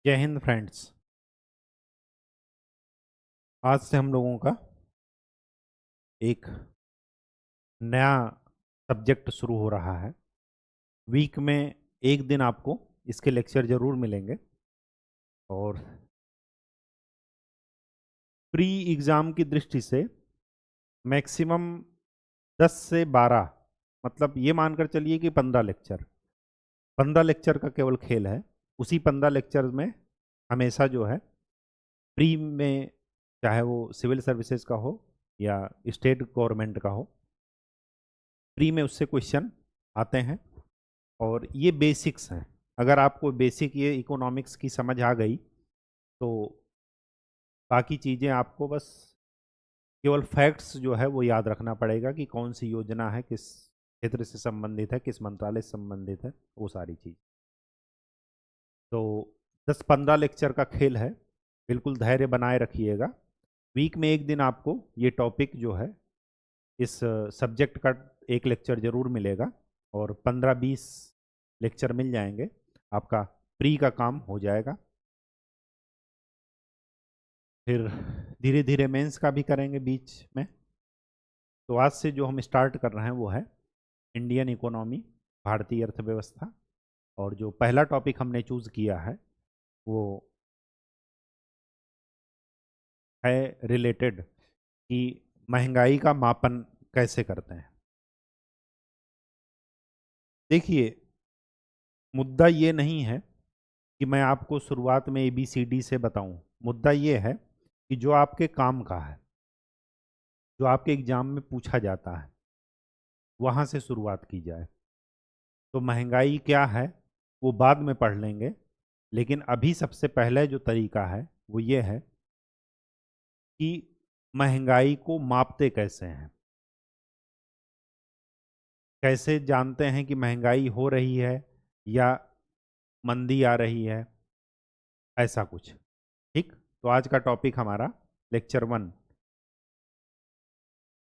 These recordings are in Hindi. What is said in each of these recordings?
जय हिंद फ्रेंड्स। आज से हम लोगों का एक नया सब्जेक्ट शुरू हो रहा है। वीक में एक दिन आपको इसके लेक्चर ज़रूर मिलेंगे और प्री एग्ज़ाम की दृष्टि से मैक्सिमम 10 से 12 मतलब ये मानकर चलिए कि 15 लेक्चर का केवल खेल है। उसी 15 लेक्चर में हमेशा जो है प्री में, चाहे वो सिविल सर्विसेज का हो या स्टेट गवर्नमेंट का हो, प्री में उससे क्वेश्चन आते हैं और ये बेसिक्स हैं। अगर आपको बेसिक ये इकोनॉमिक्स की समझ आ गई तो बाकी चीज़ें आपको बस केवल फैक्ट्स जो है वो याद रखना पड़ेगा कि कौन सी योजना है, किस क्षेत्र से संबंधित है, किस मंत्रालय से संबंधित है, वो सारी चीज़। तो 10-15 लेक्चर का खेल है, बिल्कुल धैर्य बनाए रखिएगा। वीक में एक दिन आपको ये टॉपिक जो है, इस सब्जेक्ट का एक लेक्चर ज़रूर मिलेगा और 15-20 लेक्चर मिल जाएंगे, आपका प्री का काम हो जाएगा। फिर धीरे धीरे मेंस का भी करेंगे बीच में। तो आज से जो हम स्टार्ट कर रहे हैं वो है इंडियन इकोनॉमी, भारतीय अर्थव्यवस्था। और जो पहला टॉपिक हमने चूज़ किया है वो है रिलेटेड कि महंगाई का मापन कैसे करते हैं। देखिए, मुद्दा ये नहीं है कि मैं आपको शुरुआत में ABCD से बताऊं। मुद्दा ये है कि जो आपके काम का है, जो आपके एग्जाम में पूछा जाता है, वहाँ से शुरुआत की जाए। तो महंगाई क्या है वो बाद में पढ़ लेंगे, लेकिन अभी सबसे पहले जो तरीका है वो ये है कि महंगाई को मापते कैसे हैं, कैसे जानते हैं कि महंगाई हो रही है या मंदी आ रही है, ऐसा कुछ। ठीक, तो आज का टॉपिक हमारा लेक्चर 1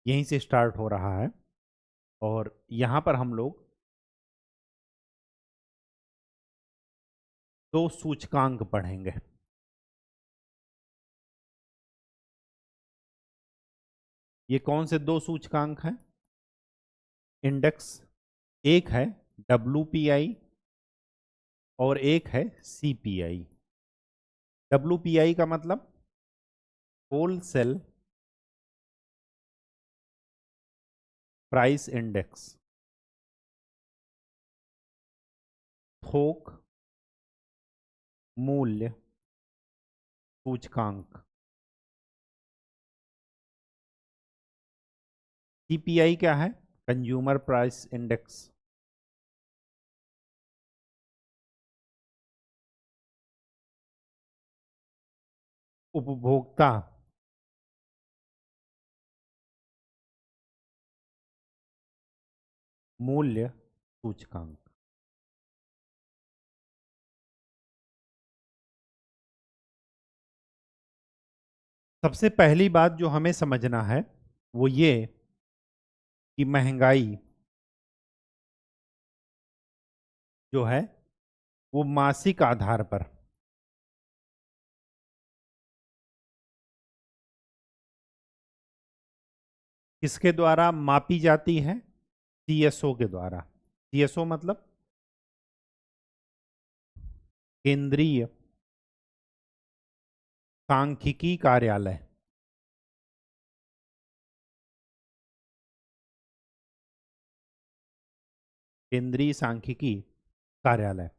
यहीं से स्टार्ट हो रहा है और यहाँ पर हम लोग 2 सूचकांक पढ़ेंगे। ये कौन से 2 सूचकांक हैं? इंडेक्स, एक है WPI और एक है CPI। WPI का मतलब होलसेल प्राइस इंडेक्स, थोक मूल्य सूचकांक। CPI क्या है? Consumer price index. उपभोक्ता मूल्य सूचकांक। सबसे पहली बात जो हमें समझना है वो ये कि महंगाई जो है वो मासिक आधार पर किसके द्वारा मापी जाती है? CSO के द्वारा। CSO मतलब केंद्रीय सांख्यिकी कार्यालय। केंद्रीय सांख्यिकी कार्यालय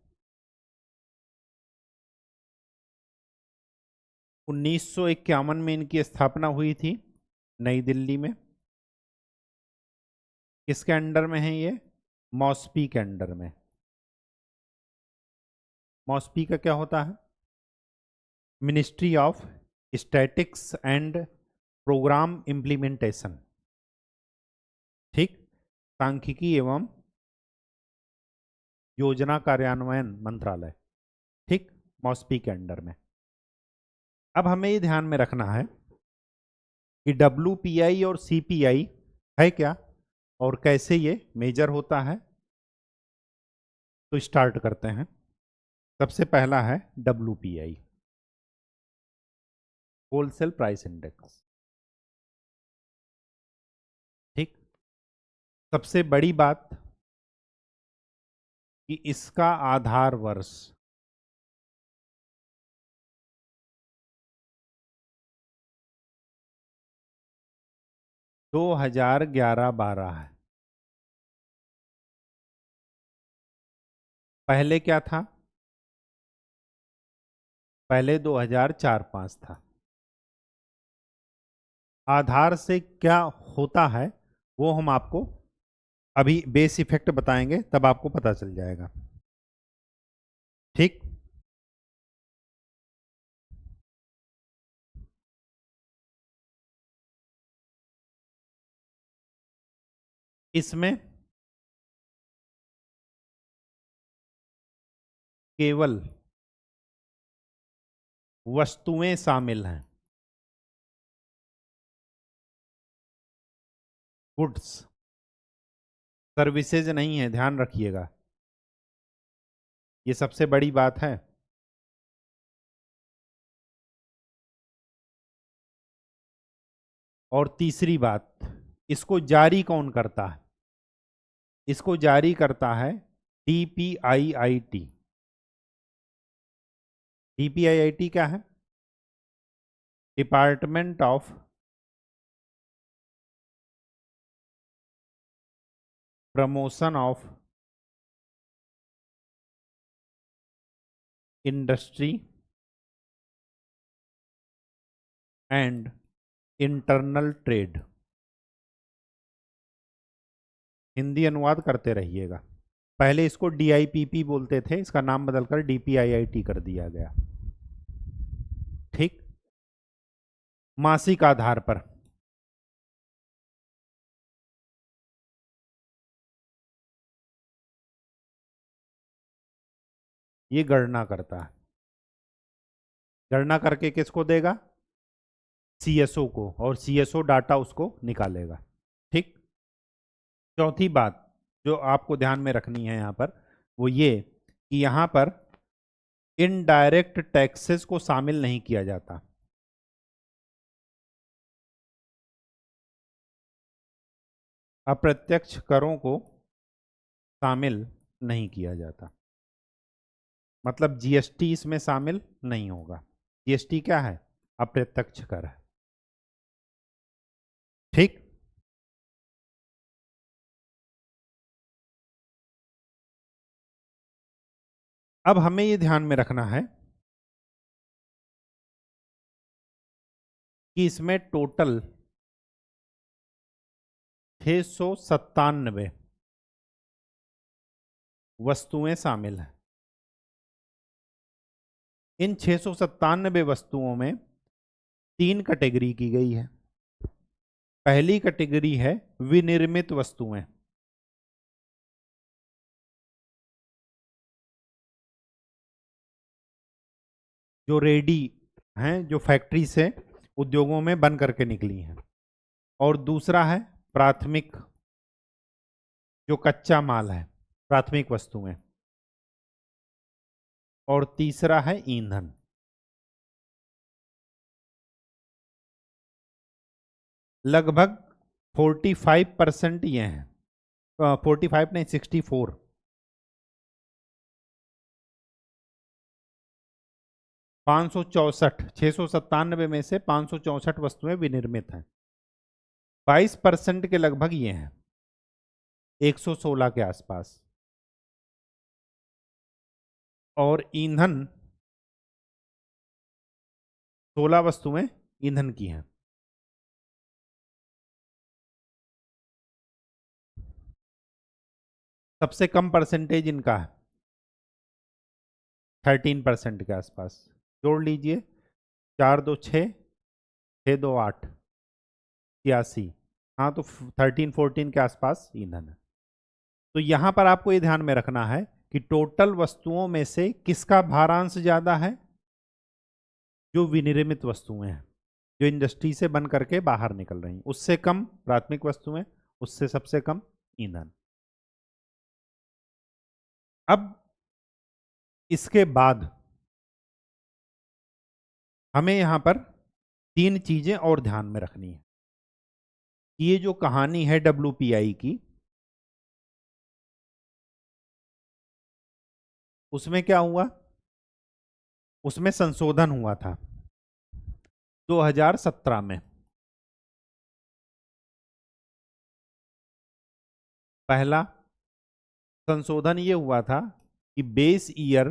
1951 में इनकी स्थापना हुई थी नई दिल्ली में। किसके अंडर में है ये? मॉस्पी के अंडर में। मॉस्पी का क्या होता है? Ministry of statics and programme implementation. ठीक, सांख्यिकी एवं योजना कार्यान्वयन मंत्रालय। ठीक, मॉस्पी के अंडर में। अब हमें ये ध्यान में रखना है कि WPI और CPI है क्या और कैसे ये मेजर होता है। तो स्टार्ट करते हैं। सबसे पहला है WPI, होलसेल प्राइस इंडेक्स। ठीक। सबसे बड़ी बात कि इसका आधार वर्ष 2011-12 है। पहले क्या था? पहले 2004-5 था। आधार से क्या होता है वो हम आपको अभी बेस इफेक्ट बताएंगे, तब आपको पता चल जाएगा। ठीक। इसमें केवल वस्तुएं शामिल हैं, गुड्स, सर्विसेज नहीं है, ध्यान रखिएगा, ये सबसे बड़ी बात है। और तीसरी बात, इसको जारी कौन करता है? इसको जारी करता है DPIIT। DPIIT क्या है? Department of promotion of industry and internal trade. Hindi अनुवाद करते रहिएगा। पहले इसको DIPP बोलते थे, इसका नाम बदलकर DPIIT कर दिया गया। ठीक। मासिक आधार पर ये गणना करता है। गणना करके किसको देगा? CSO को, और CSO डाटा उसको निकालेगा। ठीक। चौथी बात जो आपको ध्यान में रखनी है यहां पर, वो ये कि यहां पर इनडायरेक्ट टैक्सेस को शामिल नहीं किया जाता। अप्रत्यक्ष करों को शामिल नहीं किया जाता, मतलब GST इसमें शामिल नहीं होगा। GST क्या है? अप्रत्यक्ष कर है। ठीक। अब हमें ये ध्यान में रखना है कि इसमें टोटल 697 वस्तुएं शामिल हैं। इन 697 वस्तुओं में 3 कैटेगरी की गई है। पहली कैटेगरी है विनिर्मित वस्तुएं, जो रेडी हैं, जो फैक्ट्री से उद्योगों में बन करके निकली हैं। और दूसरा है प्राथमिक, जो कच्चा माल है, प्राथमिक वस्तुएं। और तीसरा है ईंधन। लगभग 45% ये हैं, 45 नहीं 64। 564, 697 में से 564 वस्तुएं विनिर्मित हैं। 22% के लगभग ये हैं, 116 के आसपास। और ईंधन, 16 वस्तुएं ईंधन की हैं। सबसे कम परसेंटेज इनका है, 13% के आसपास। जोड़ लीजिए, 4 2 6, 6 2 8, 81। हाँ, तो 13-14 के आसपास ईंधन है। तो यहां पर आपको ये ध्यान में रखना है कि टोटल वस्तुओं में से किसका भारांश ज्यादा है? जो विनिर्मित वस्तुएं हैं, जो इंडस्ट्री से बन करके बाहर निकल रही, उससे कम प्राथमिक वस्तुएं, उससे सबसे कम ईंधन। अब इसके बाद हमें यहां पर 3 चीजें और ध्यान में रखनी है। ये जो कहानी है WPI की, उसमें क्या हुआ? उसमें संशोधन हुआ था 2017 में। पहला संशोधन ये हुआ था कि बेस ईयर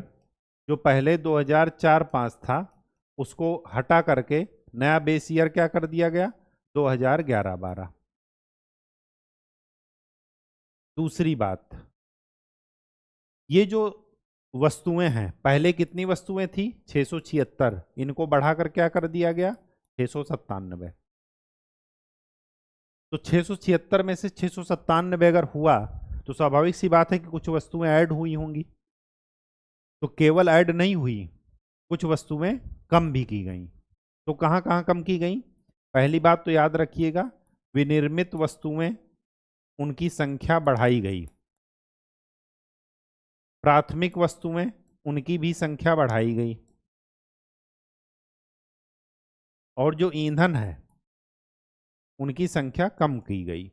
जो पहले 2004-5 था, उसको हटा करके नया बेस ईयर क्या कर दिया गया? 2011-12। दूसरी बात, ये जो वस्तुएं हैं, पहले कितनी वस्तुएं थी? 676। इनको बढ़ाकर क्या कर दिया गया? 697। तो 676 में से 697 अगर हुआ तो स्वाभाविक सी बात है कि कुछ वस्तुएं ऐड हुई होंगी। तो केवल ऐड नहीं हुई, कुछ वस्तुएं कम भी की गई। तो कहां कहां कम की गई? पहली बात तो याद रखिएगा, विनिर्मित वस्तुएं, उनकी संख्या बढ़ाई गई। प्राथमिक वस्तुएं, उनकी भी संख्या बढ़ाई गई। और जो ईंधन है, उनकी संख्या कम की गई।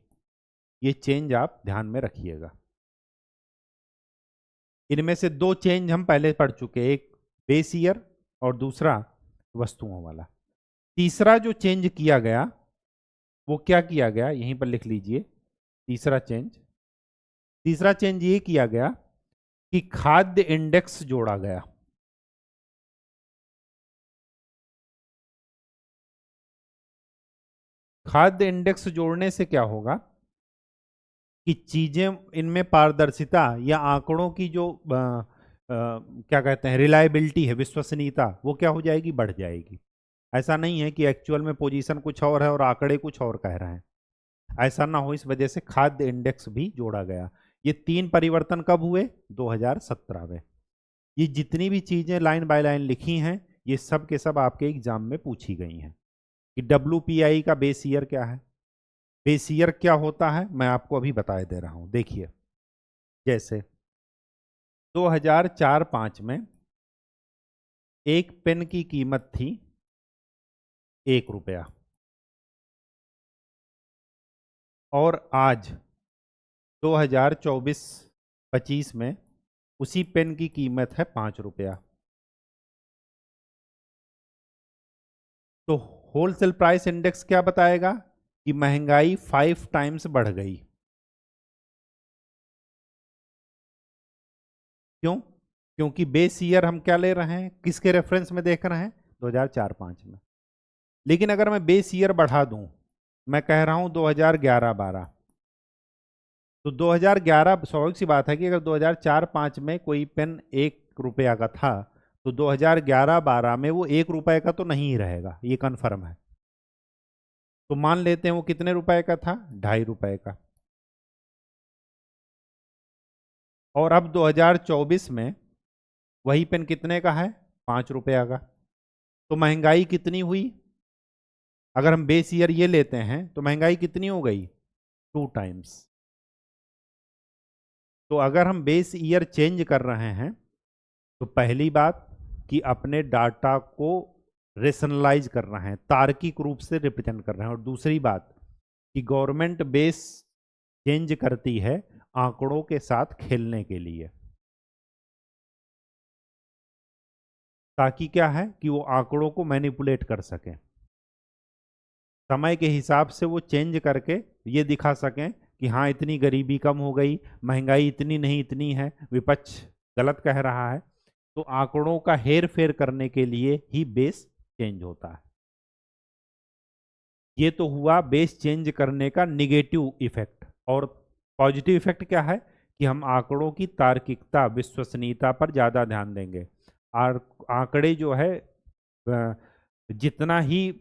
ये चेंज आप ध्यान में रखिएगा। इनमें से 2 चेंज हम पहले पढ़ चुके, एक बेस ईयर और दूसरा वस्तुओं वाला। तीसरा जो चेंज किया गया वो क्या किया गया? यहीं पर लिख लीजिए। तीसरा चेंज ये किया गया कि खाद्य इंडेक्स जोड़ा गया। खाद्य इंडेक्स जोड़ने से क्या होगा कि चीजें, इनमें पारदर्शिता या आंकड़ों की जो क्या कहते हैं, रिलायबिलिटी है, विश्वसनीयता, वो क्या हो जाएगी? बढ़ जाएगी। ऐसा नहीं है कि एक्चुअल में पोजीशन कुछ और है और आंकड़े कुछ और कह रहे हैं। ऐसा ना हो, इस वजह से खाद्य इंडेक्स भी जोड़ा गया। ये 3 परिवर्तन कब हुए? 2017 में। ये जितनी भी चीजें लाइन बाय लाइन लिखी हैं, ये सब के सब आपके एग्जाम में पूछी गई हैं कि WPI का बेस ईयर क्या है। बेस ईयर क्या होता है मैं आपको अभी बता दे रहा हूं। देखिए, जैसे 2004-5 में एक पेन की कीमत थी 1 रुपया, और आज 2024-25 में उसी पेन की कीमत है 5 रुपया। तो होलसेल प्राइस इंडेक्स क्या बताएगा? कि महंगाई 5 टाइम्स बढ़ गई। क्यों? क्योंकि बेस ईयर हम क्या ले रहे हैं, किसके रेफरेंस में देख रहे हैं? 2004-5 में। लेकिन अगर मैं बेस ईयर बढ़ा दूं, मैं कह रहा हूं 2011-12, तो 2011, स्वाभाविक सी बात है कि अगर 2004-5 में कोई पेन 1 रुपया का था, तो 2011-12 में वो 1 रुपए का तो नहीं ही रहेगा, ये कन्फर्म है। तो मान लेते हैं वो कितने रुपए का था? 2.5 रुपए का। और अब 2024 में वही पेन कितने का है? 5 रुपया का। तो महंगाई कितनी हुई? अगर हम बेस ईयर ये लेते हैं तो महंगाई कितनी हो गई? 2 टाइम्स। तो अगर हम बेस ईयर चेंज कर रहे हैं, तो पहली बात कि अपने डाटा को रेशनलाइज कर रहे हैं, तार्किक रूप से रिप्रेजेंट कर रहे हैं। और दूसरी बात कि गवर्नमेंट बेस चेंज करती है आंकड़ों के साथ खेलने के लिए, ताकि क्या है कि वो आंकड़ों को मैनिपुलेट कर सकें, समय के हिसाब से वो चेंज करके ये दिखा सकें कि हाँ इतनी गरीबी कम हो गई, महंगाई इतनी नहीं इतनी है, विपक्ष गलत कह रहा है। तो आंकड़ों का हेर फेर करने के लिए ही बेस चेंज होता है। ये तो हुआ बेस चेंज करने का निगेटिव इफेक्ट। और पॉजिटिव इफेक्ट क्या है कि हम आंकड़ों की तार्किकता, विश्वसनीयता पर ज़्यादा ध्यान देंगे। और आंकड़े जो है जितना ही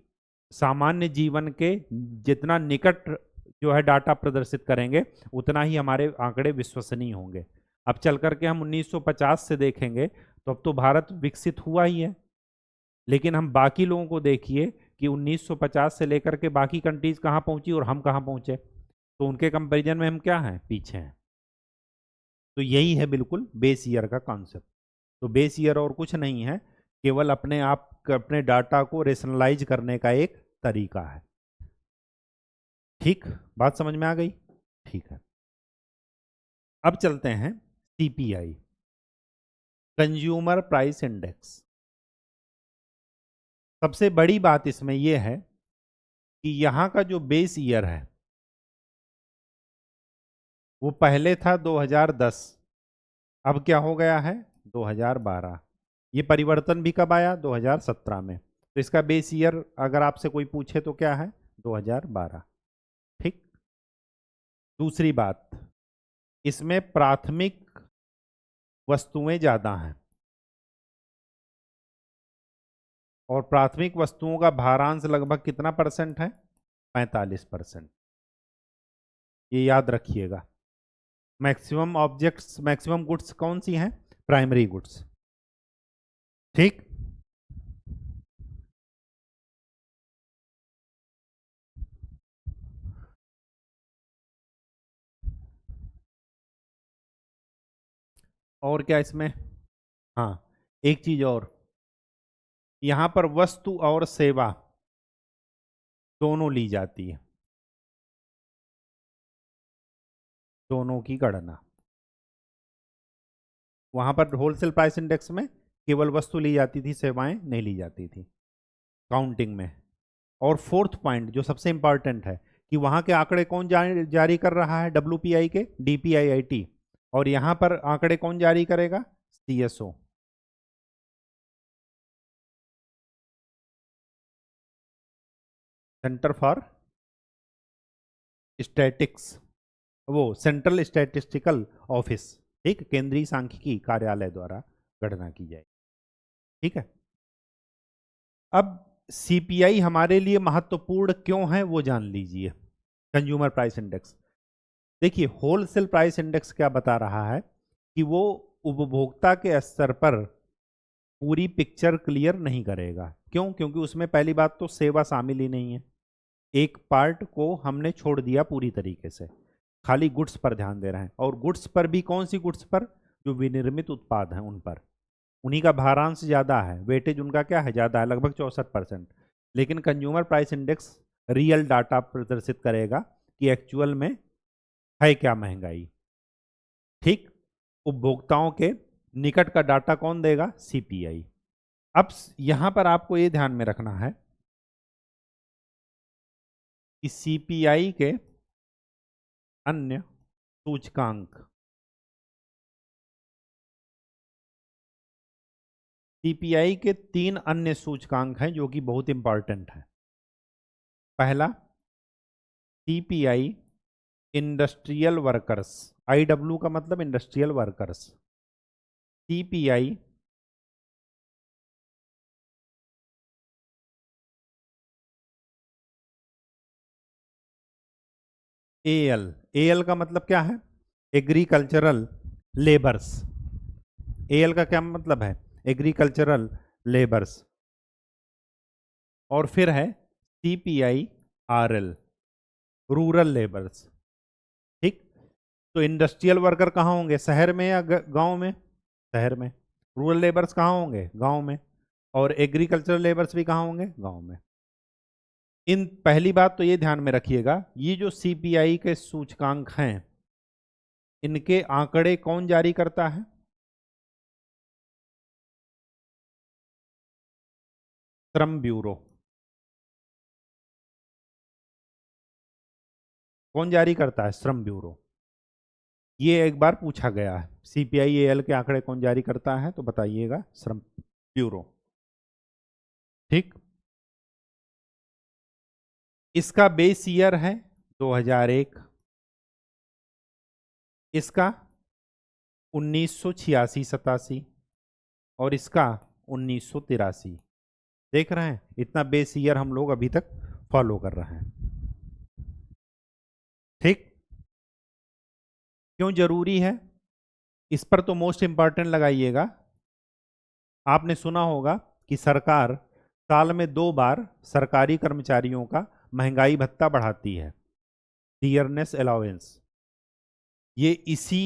सामान्य जीवन के जितना निकट जो है डाटा प्रदर्शित करेंगे, उतना ही हमारे आंकड़े विश्वसनीय होंगे। अब चल करके हम 1950 से देखेंगे तो अब तो भारत विकसित हुआ ही है, लेकिन हम बाकी लोगों को देखिए कि 1950 से लेकर के बाकी कंट्रीज कहाँ पहुंची और हम कहाँ पहुंचे, तो उनके कंपैरिजन में हम क्या हैं? पीछे हैं। तो यही है बिल्कुल बेस ईयर का कॉन्सेप्ट। तो बेस ईयर और कुछ नहीं है, केवल अपने डाटा को रेशनलाइज करने का एक तरीका है। ठीक, बात समझ में आ गई? ठीक है, अब चलते हैं सीपीआई, कंज्यूमर प्राइस इंडेक्स। सबसे बड़ी बात इसमें यह है कि यहां का जो बेस ईयर है वो पहले था 2010, अब क्या हो गया है 2012। ये परिवर्तन भी कब आया 2017 में, तो इसका बेस ईयर अगर आपसे कोई पूछे तो क्या है 2012। ठीक, दूसरी बात, इसमें प्राथमिक वस्तुएं ज्यादा हैं और प्राथमिक वस्तुओं का भारांश लगभग कितना परसेंट है 45%। ये याद रखिएगा। मैक्सिमम गुड्स कौन सी हैं, प्राइमरी गुड्स। ठीक, और क्या इसमें, हाँ एक चीज और, यहां पर वस्तु और सेवा दोनों ली जाती है, दोनों की गणना। वहां पर होलसेल प्राइस इंडेक्स में केवल वस्तु ली जाती थी, सेवाएं नहीं ली जाती थी काउंटिंग में। और फोर्थ पॉइंट जो सबसे इंपॉर्टेंट है कि वहां के आंकड़े कौन जारी कर रहा है, डब्ल्यूपीआई के, डीपीआईआईटी, और यहां पर आंकड़े कौन जारी करेगा, सीएसओ। सेंटर फॉर स्टैटिक्स, वो सेंट्रल स्टैटिस्टिकल ऑफिस, ठीक, केंद्रीय सांख्यिकी कार्यालय द्वारा गणना की जाए। ठीक है, अब सीपीआई हमारे लिए महत्वपूर्ण क्यों है वो जान लीजिए। कंज्यूमर प्राइस इंडेक्स, देखिए होलसेल प्राइस इंडेक्स क्या बता रहा है कि वो उपभोक्ता के स्तर पर पूरी पिक्चर क्लियर नहीं करेगा। क्यों? क्योंकि उसमें पहली बात तो सेवा शामिल ही नहीं है, एक पार्ट को हमने छोड़ दिया पूरी तरीके से, खाली गुड्स पर ध्यान दे रहे हैं। और गुड्स पर भी कौन सी गुड्स पर, जो विनिर्मित उत्पाद हैं उन पर, उन्हीं का भारांश ज्यादा है, वेटेज उनका क्या है, ज्यादा है, लगभग 64%। लेकिन consumer price index real data प्रदर्शित करेगा कि एक्चुअल में है क्या महंगाई। ठीक, उपभोक्ताओं के निकट का डाटा कौन देगा, सीपीआई। अब यहां पर आपको ये ध्यान में रखना है कि सीपीआई के अन्य सूचकांक, सीपीआई के 3 अन्य सूचकांक हैं जो कि बहुत इंपॉर्टेंट है। पहला, सीपीआई इंडस्ट्रियल वर्कर्स, आईडब्ल्यू का मतलब industrial workers, CPI AL, AL का मतलब क्या है, एग्रीकल्चरल लेबर्स। एएल का क्या मतलब है, एग्रीकल्चरल लेबर्स। और फिर है सीपीआई आरएल, रूरल लेबर्स। ठीक, तो इंडस्ट्रियल वर्कर कहाँ होंगे, शहर में या गांव में, शहर में। रूरल लेबर्स कहाँ होंगे, गांव में। और एग्रीकल्चरल लेबर्स भी कहाँ होंगे, गांव में। इन पहली बात तो ये ध्यान में रखिएगा, ये जो सीपीआई के सूचकांक हैं इनके आंकड़े कौन जारी करता है, श्रम ब्यूरो। कौन जारी करता है, श्रम ब्यूरो। ये एक बार पूछा गया है, सीपीआई एल के आंकड़े कौन जारी करता है, तो बताइएगा, श्रम ब्यूरो। ठीक, इसका बेस ईयर है 2001, इसका 1986-87, और इसका 1983। देख रहे हैं, इतना बेस ईयर हम लोग अभी तक फॉलो कर रहे हैं। ठीक, क्यों जरूरी है, इस पर तो मोस्ट इंपॉर्टेंट लगाइएगा। आपने सुना होगा कि सरकार साल में 2 बार सरकारी कर्मचारियों का महंगाई भत्ता बढ़ाती है, डियरनेस अलाउंस, ये इसी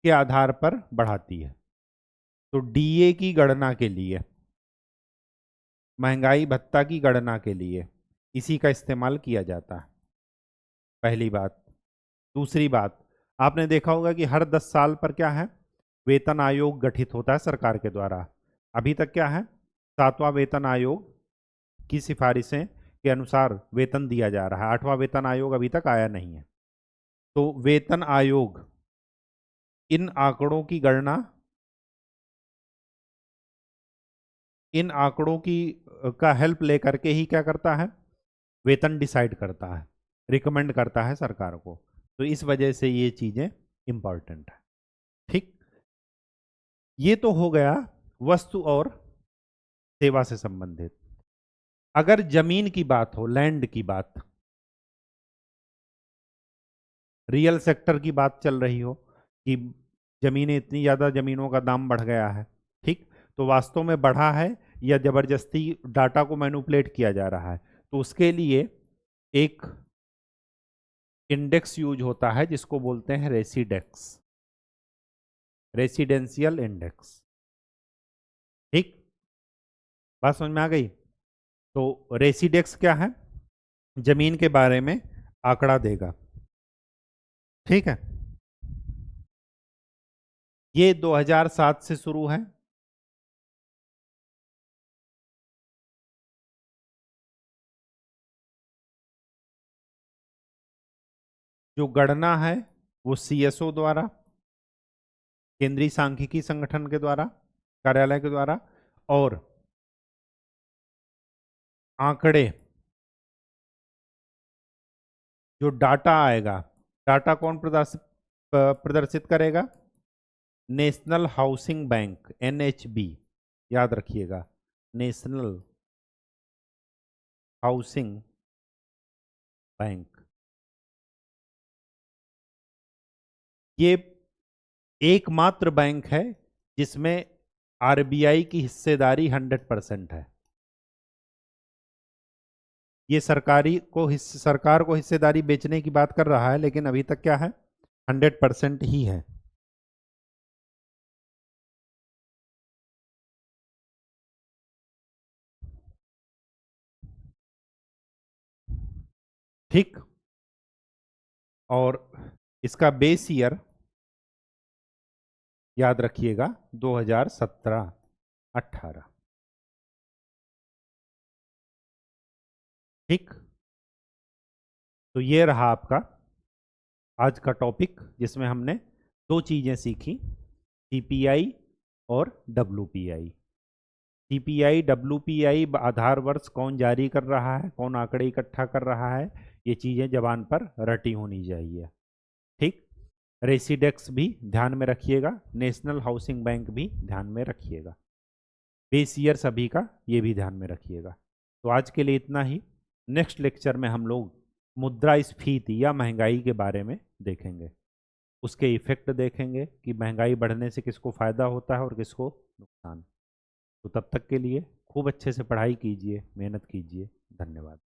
के आधार पर बढ़ाती है। तो डीए की गणना के लिए, महंगाई भत्ता की गणना के लिए इसी का इस्तेमाल किया जाता है, पहली बात। दूसरी बात, आपने देखा होगा कि हर 10 साल पर क्या है, वेतन आयोग गठित होता है सरकार के द्वारा। अभी तक क्या है, 7वां वेतन आयोग की सिफारिशें के अनुसार वेतन दिया जा रहा है। 8वां वेतन आयोग अभी तक आया नहीं है। तो वेतन आयोग इन आंकड़ों की गणना, इन आंकड़ों की का हेल्प लेकर के ही क्या करता है, वेतन डिसाइड करता है, रिकमेंड करता है सरकार को। तो इस वजह से ये चीजें इंपॉर्टेंट है। ठीक, ये तो हो गया वस्तु और सेवा से संबंधित। अगर जमीन की बात हो, लैंड की बात, रियल सेक्टर की बात चल रही हो कि जमीनें, इतनी ज्यादा जमीनों का दाम बढ़ गया है, ठीक, तो वास्तव में बढ़ा है या जबरदस्ती डाटा को मैनिपुलेट किया जा रहा है, तो उसके लिए एक इंडेक्स यूज होता है जिसको बोलते हैं रेसिडेक्स, रेसिडेंशियल इंडेक्स। ठीक, बात समझ में आ गई। तो रेसिडेक्स क्या है, जमीन के बारे में आंकड़ा देगा। ठीक है, ये 2007 से शुरू है। जो गणना है वो सीएसओ द्वारा, केंद्रीय सांख्यिकी संगठन के द्वारा, कार्यालय के द्वारा, और आंकड़े, जो डाटा आएगा, डाटा कौन प्रदर्शित करेगा, नेशनल हाउसिंग बैंक, एनएचबी, याद रखिएगा, नेशनल हाउसिंग बैंक। ये एकमात्र बैंक है जिसमें आरबीआई की हिस्सेदारी 100% है। ये सरकार को हिस्सेदारी बेचने की बात कर रहा है, लेकिन अभी तक क्या है, 100% ही है। ठीक, और इसका बेस ईयर याद रखिएगा 2017-18। ठीक, तो ये रहा आपका आज का टॉपिक, जिसमें हमने दो चीजें सीखी, सीपीआई और डब्ल्यूपीआई। सीपीआई डब्ल्यूपीआई आधार वर्ष कौन जारी कर रहा है, कौन आंकड़े इकट्ठा कर रहा है, ये चीजें जबान पर रटी होनी चाहिए। ठीक, रेसिडेक्स भी ध्यान में रखिएगा, नेशनल हाउसिंग बैंक भी ध्यान में रखिएगा, बेस ईयर सभी का ये भी ध्यान में रखिएगा। तो आज के लिए इतना ही। नेक्स्ट लेक्चर में हम लोग मुद्रास्फीति या महंगाई के बारे में देखेंगे, उसके इफेक्ट देखेंगे कि महंगाई बढ़ने से किसको फायदा होता है और किसको नुकसान। तो तब तक के लिए खूब अच्छे से पढ़ाई कीजिए, मेहनत कीजिए। धन्यवाद।